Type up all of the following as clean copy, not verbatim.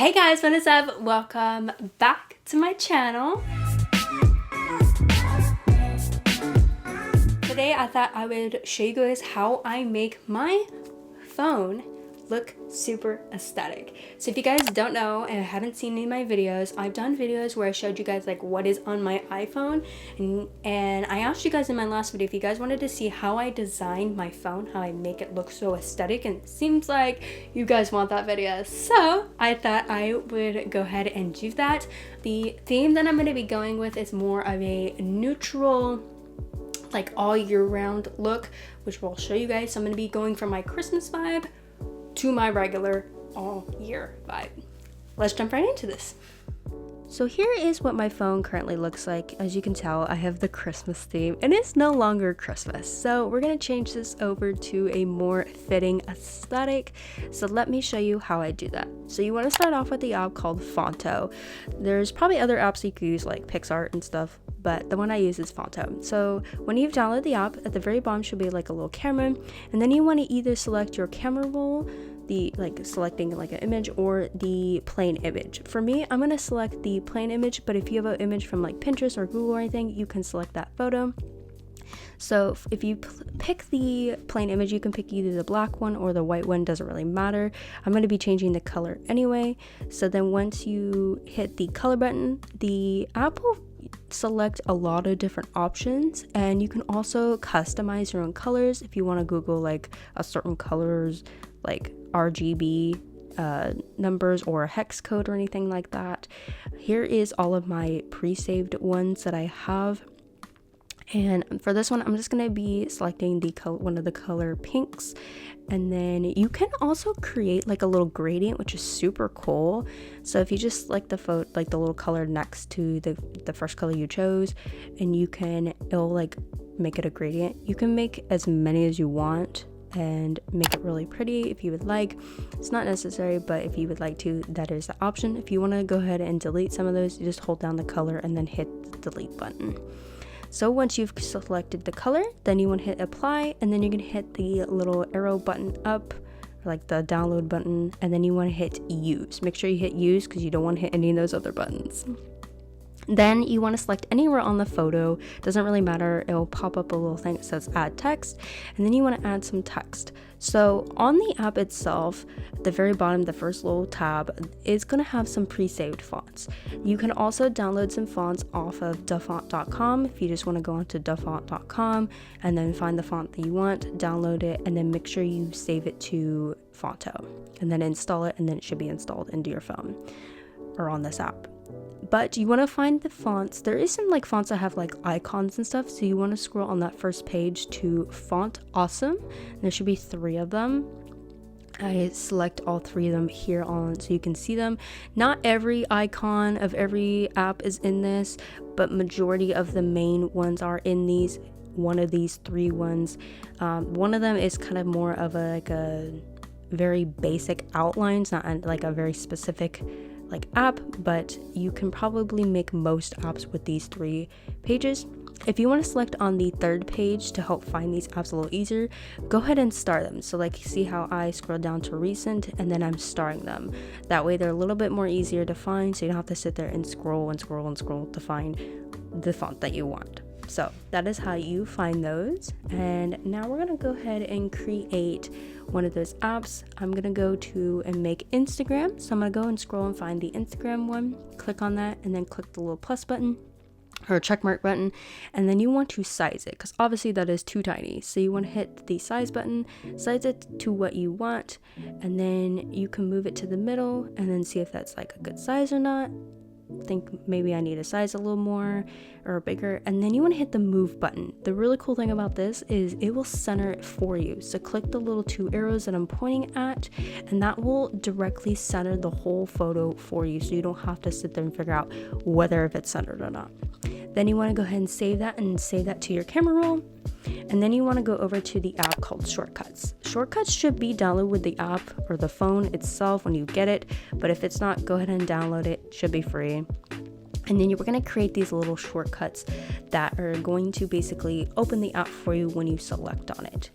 Hey guys, what is up? Welcome back to my channel. Today I thought I would show you guys how I make my phone look super aesthetic. So if you guys don't know and haven't seen any of my videos, I've done videos where I showed you guys like what is on my iPhone, and I asked you guys in my last video if you guys wanted to see how I design my phone, how I make it look so aesthetic, and it seems like you guys want that video. So I thought I would go ahead and do that. The theme that I'm going to be going with is more of a neutral, like all year round look, which we'll show you guys. So I'm going to be going from my Christmas vibe to my regular all year vibe. Let's jump right into this. So here is what my phone currently looks like. As you can tell, I have the Christmas theme and it's no longer Christmas. So we're gonna change this over to a more fitting aesthetic. So let me show you how I do that. So you wanna start off with the app called Phonto. There's probably other apps you could use like PixArt and stuff, but the one I use is Phonto. So when you've downloaded the app, at the very bottom should be like a little camera, and then you want to either select your camera roll, selecting like an image, or the plain image. For me, I'm going to select the plain image, but if you have an image from like Pinterest or Google or anything, you can select that photo. So if you pick the plain image, you can pick either the black one or the white one, doesn't really matter. I'm going to be changing the color anyway. So then once you hit the color button, the app will select a lot of different options, and you can also customize your own colors if you want to Google like a certain colors like RGB numbers or a hex code or anything like that. Here is all of my pre-saved ones that I have. And for this one, I'm just going to be selecting one of the color pinks. And then you can also create like a little gradient, which is super cool. So if you just select the photo, like the little color next to the first color you chose, and it'll like make it a gradient. You can make as many as you want and make it really pretty if you would like. It's not necessary, but if you would like to, that is the option. If you want to go ahead and delete some of those, you just hold down the color and then hit the delete button. So once you've selected the color, then you want to hit apply, and then you're going to hit the little arrow button up, like the download button, and then you want to hit use. Make sure you hit use because you don't want to hit any of those other buttons. Then you want to select anywhere on the photo, doesn't really matter, it'll pop up a little thing that says add text, and then you want to add some text. So on the app itself, at the very bottom, the first little tab is going to have some pre-saved fonts. You can also download some fonts off of dafont.com if you just want to go onto dafont.com and then find the font that you want, download it, and then make sure you save it to Phonto, and then install it, and then it should be installed into your phone or on this app. But you want to find the fonts. There is some like fonts that have like icons and stuff, so you want to scroll on that first page to Font Awesome. There should be 3 of them. I select all 3 of them here on so you can see them. Not every icon of every app is in this, but majority of the main ones are in these. One of these 3 ones. One of them is kind of more of a very basic outlines, not like a very specific like app, but you can probably make most apps with these 3 pages. If you want to select on the 3rd page to help find these apps a little easier, go ahead and star them. So like see how I scroll down to recent and then I'm starring them. That way they're a little bit more easier to find, so you don't have to sit there and scroll to find the font that you want. So that is how you find those. And now we're gonna go ahead and create one of those apps. I'm gonna go to and make Instagram. So I'm gonna go and scroll and find the Instagram one, click on that, and then click the little plus button or check mark button, and then you want to size it because obviously that is too tiny. So you want to hit the size button, size it to what you want, and then you can move it to the middle and then see if that's like a good size or not. Think maybe I need to size a little more or bigger, and then you want to hit the move button. The really cool thing about this is it will center it for you. So click the little 2 arrows that I'm pointing at, and that will directly center the whole photo for you, so you don't have to sit there and figure out whether if it's centered or not. Then you want to go ahead and save that to your camera roll. And then you want to go over to the app called Shortcuts. Shortcuts should be downloaded with the app or the phone itself when you get it, but if it's not, go ahead and download it. It should be free. And then we're going to create these little shortcuts that are going to basically open the app for you when you select on it.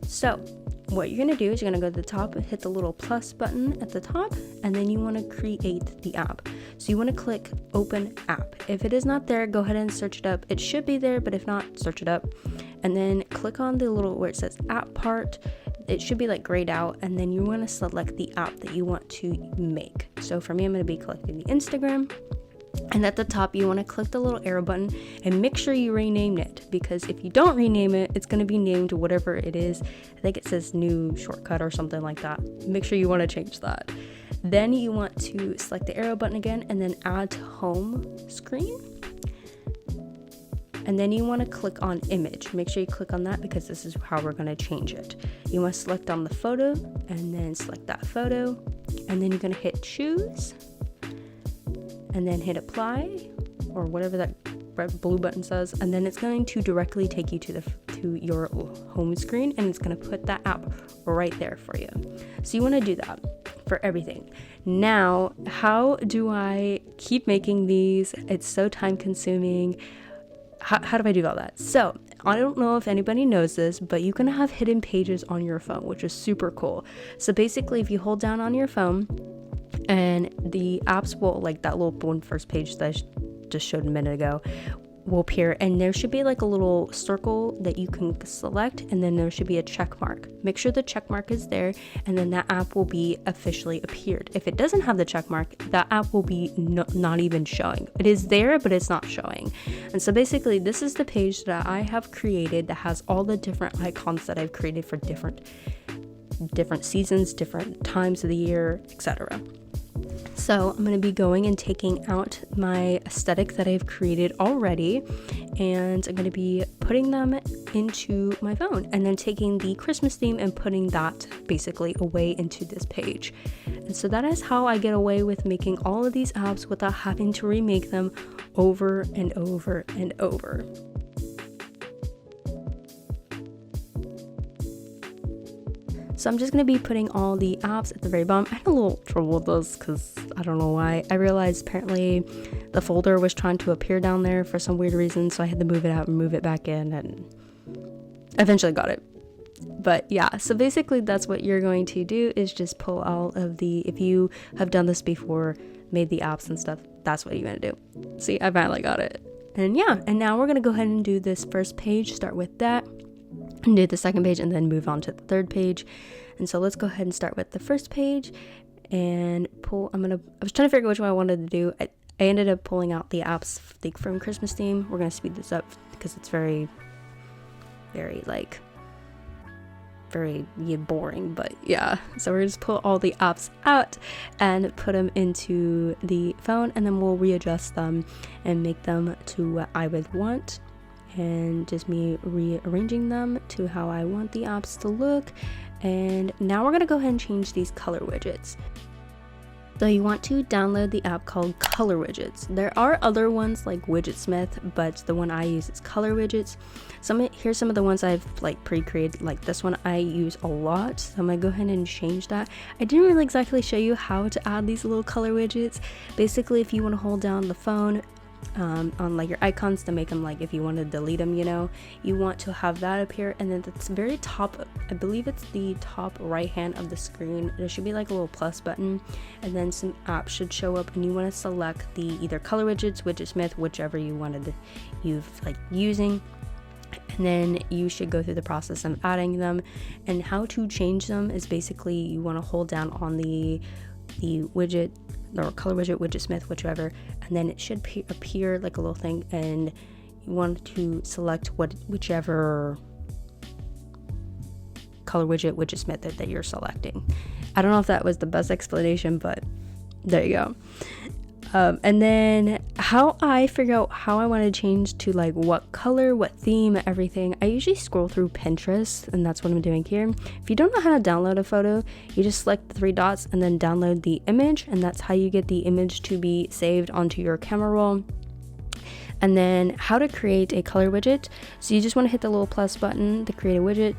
So what you're gonna do is you're gonna go to the top and hit the little plus button at the top, and then you want to create the app. So you want to click open app. If it is not there, go ahead and search it up. It should be there, but if not, search it up. And then click on the little where it says app part. It should be like grayed out, and then you want to select the app that you want to make. So for me, I'm going to be clicking the Instagram. And at the top, you want to click the little arrow button and make sure you rename it, because if you don't rename it, it's going to be named whatever it is. I think it says new shortcut or something like that. Make sure you want to change that. Then you want to select the arrow button again and then add to home screen. And then you want to click on image. Make sure you click on that because this is how we're going to change it. You want to select on the photo and then select that photo. And then you're going to hit choose. And then hit apply or whatever that red blue button says, and then it's going to directly take you to your home screen, and it's going to put that app right there for you. So you want to do that for everything. Now, how do I keep making these? It's so time consuming. How do I do all that? So I don't know if anybody knows this, but you can have hidden pages on your phone, which is super cool. So basically, if you hold down on your phone, and the apps will, like that little one first page that I just showed a minute ago, will appear, and there should be like a little circle that you can select, and then there should be a check mark. Make sure the check mark is there, and then that app will be officially appeared. If it doesn't have the check mark, that app will be not even showing. It is there, but it's not showing. And so basically, this is the page that I have created that has all the different icons that I've created for different seasons, different times of the year, etc. So I'm going to be going and taking out my aesthetic that I've created already, and I'm going to be putting them into my phone, and then taking the Christmas theme and putting that basically away into this page. And so that is how I get away with making all of these apps without having to remake them over and over and over. So I'm just going to be putting all the apps at the very bottom. I had a little trouble with this because I don't know why. I realized apparently the folder was trying to appear down there for some weird reason, so I had to move it out and move it back in, and eventually got it. But yeah, so basically that's what you're going to do, is just pull all of the, if you have done this before, made the apps and stuff, that's what you're going to do. See, I finally got it. And yeah, and now we're going to go ahead and do this first page, start with that, and do the second page, and then move on to the third page. And so let's go ahead and start with the first page and pull. I was trying to figure out which one I wanted to do. I ended up pulling out the apps from Christmas theme. We're going to speed this up because it's very boring, but yeah. So we're just pull all the apps out and put them into the phone, and then we'll readjust them and make them to what I would want, and just me rearranging them to how I want the apps to look. And now we're going to go ahead and change these color widgets. So you want to download the app called Color Widgets. There are other ones like Widgetsmith, but the one I use is Color Widgets. Here's some of the ones I've like pre-created. Like this one I use a lot, so I'm gonna go ahead and change that. I didn't really exactly show you how to add these little color widgets. Basically, if you want to hold down the phone on like your icons to make them, like if you want to delete them, you want to have that appear, and then it's very top, I believe it's the top right hand of the screen, there should be like a little plus button, and then some apps should show up, and you want to select the either Color Widgets, Widgetsmith, whichever you've like using, and then you should go through the process of adding them. And how to change them is basically you want to hold down on the widget or Color Widget, Widgetsmith, whichever, and then it should appear like a little thing, and you want to select whichever Color Widget, Widgetsmith that you're selecting. I don't know if that was the best explanation, but there you go. And then how I figure out how I want to change to like what color, what theme, everything, I usually scroll through Pinterest, and that's what I'm doing here. If you don't know how to download a photo, you just select the three dots and then download the image, and that's how you get the image to be saved onto your camera roll. And then how to create a color widget. So you just want to hit the little plus button to create a widget,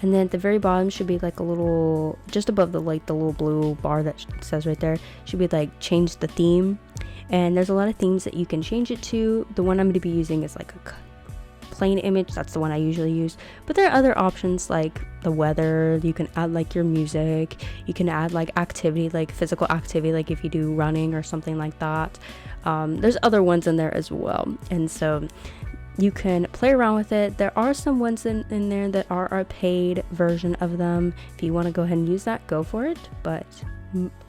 and then at the very bottom should be like a little, just above the little blue bar that says right there, should be like change the theme. And there's a lot of themes that you can change it to. The one I'm going to be using is like a plain image, that's the one I usually use. But there are other options like the weather. You can add like your music, you can add like activity, like physical activity, like if you do running or something like that. There's other ones in there as well, and so you can play around with it. There are some ones in there that are a paid version of them. If you want to go ahead and use that, go for it, but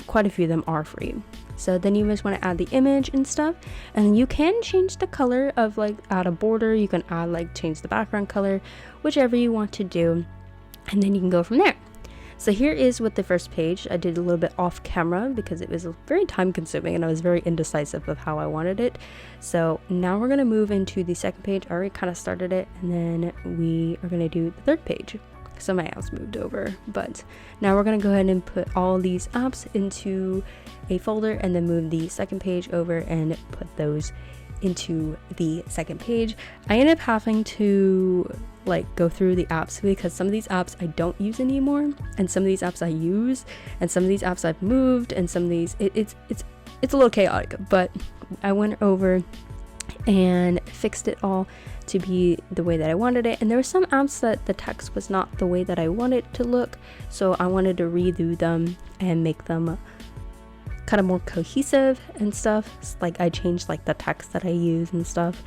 quite a few of them are free. So then you just want to add the image and stuff, and you can change the color of, like, add a border, you can add, like, change the background color, whichever you want to do, and then you can go from there. So here is what the first page. I did a little bit off camera because it was very time consuming and I was very indecisive of how I wanted it. So now we're going to move into the second page. I already kind of started it, and then we are going to do the third page. So my apps moved over, but now we're going to go ahead and put all these apps into a folder and then move the second page over and put those into the second page. I ended up having to like go through the apps because some of these apps I don't use anymore, and some of these apps I use, and some of these apps I've moved, and some of these it's a little chaotic, but I went over and fixed it all to be the way that I wanted it. And there were some apps that the text was not the way that I wanted it to look, so I wanted to redo them and make them kind of more cohesive and stuff. Like I changed like the text that I use and stuff,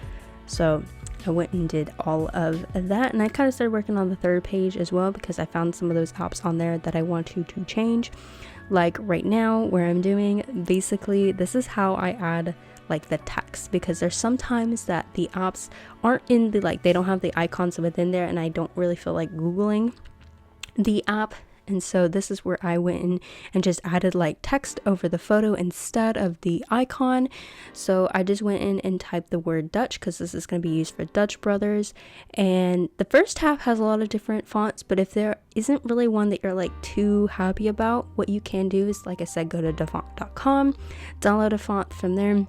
so I went and did all of that, and I kind of started working on the third page as well because I found some of those apps on there that I want to change. Like right now where I'm doing, basically this is how I add like the text, because there's sometimes that the apps aren't in the, like, they don't have the icons within there, and I don't really feel like googling the app. And so this is where I went in and just added like text over the photo instead of the icon. So I just went in and typed the word Dutch because this is going to be used for Dutch Brothers. And the first half has a lot of different fonts, but if there isn't really one that you're like too happy about, what you can do is, like I said, go to dafont.com, download a font from there,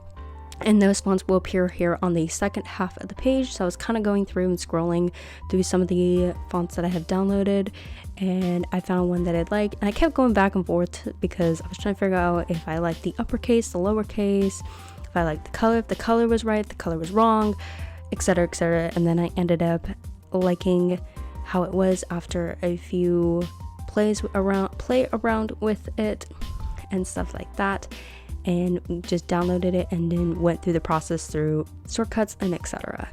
and those fonts will appear here on the second half of the page. So I was kind of going through and scrolling through some of the fonts that I have downloaded, and I found one that I'd like, and I kept going back and forth because I was trying to figure out if I liked the uppercase, the lowercase, if I liked the color, if the color was right, the color was wrong, etc, etc. And then I ended up liking how it was after a few play around with it and stuff like that, and just downloaded it and then went through the process through shortcuts and etc.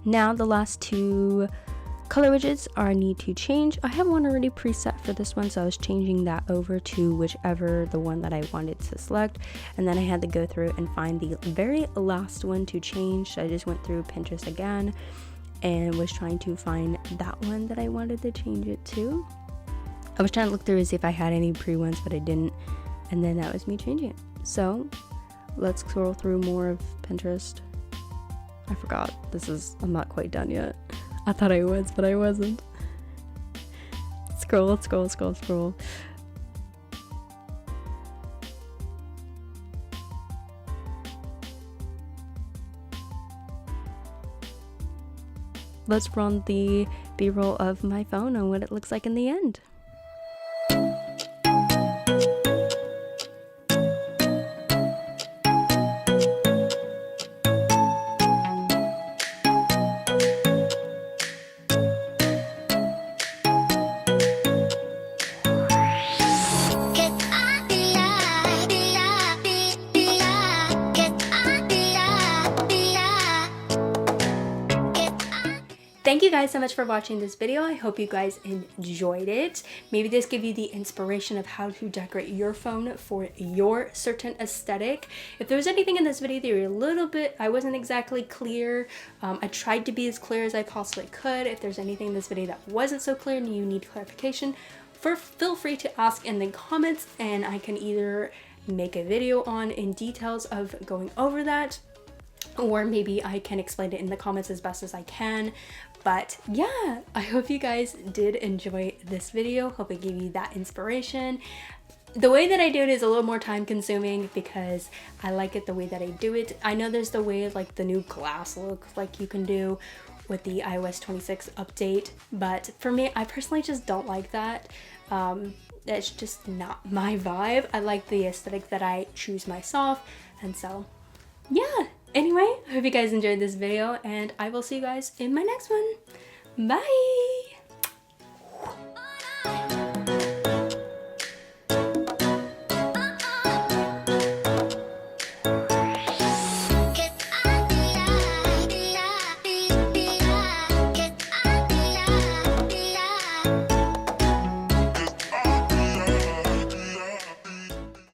Now the last two color widgets I need to change. I have one already preset for this one, so I was changing that over to whichever the one that I wanted to select, and then I had to go through and find the very last one to change. So I just went through Pinterest again and was trying to find that one that I wanted to change it to. I was trying to look through to see if I had any pre ones, but I didn't, and then that was me changing it. So let's scroll through more of Pinterest. I forgot, I'm not quite done yet. I thought I was, but I wasn't. Scroll. Let's run the B-roll of my phone and what it looks like in the end. Thank you guys so much for watching this video. I hope you guys enjoyed it. Maybe this gave you the inspiration of how to decorate your phone for your certain aesthetic. If there was anything in this video that you're a little bit, I wasn't exactly clear, I tried to be as clear as I possibly could. If there's anything in this video that wasn't so clear and you need clarification, feel free to ask in the comments, and I can either make a video on in details of going over that, or maybe I can explain it in the comments as best as I can. But yeah, I hope you guys did enjoy this video. Hope it gave you that inspiration. The way that I do it is a little more time consuming because I like it the way that I do it. I know there's the way, like the new glass look like you can do with the iOS 26 update, but for me, I personally just don't like that. it's just not my vibe. I like the aesthetic that I choose myself, and so yeah. Anyway, I hope you guys enjoyed this video, and I will see you guys in my next one. Bye!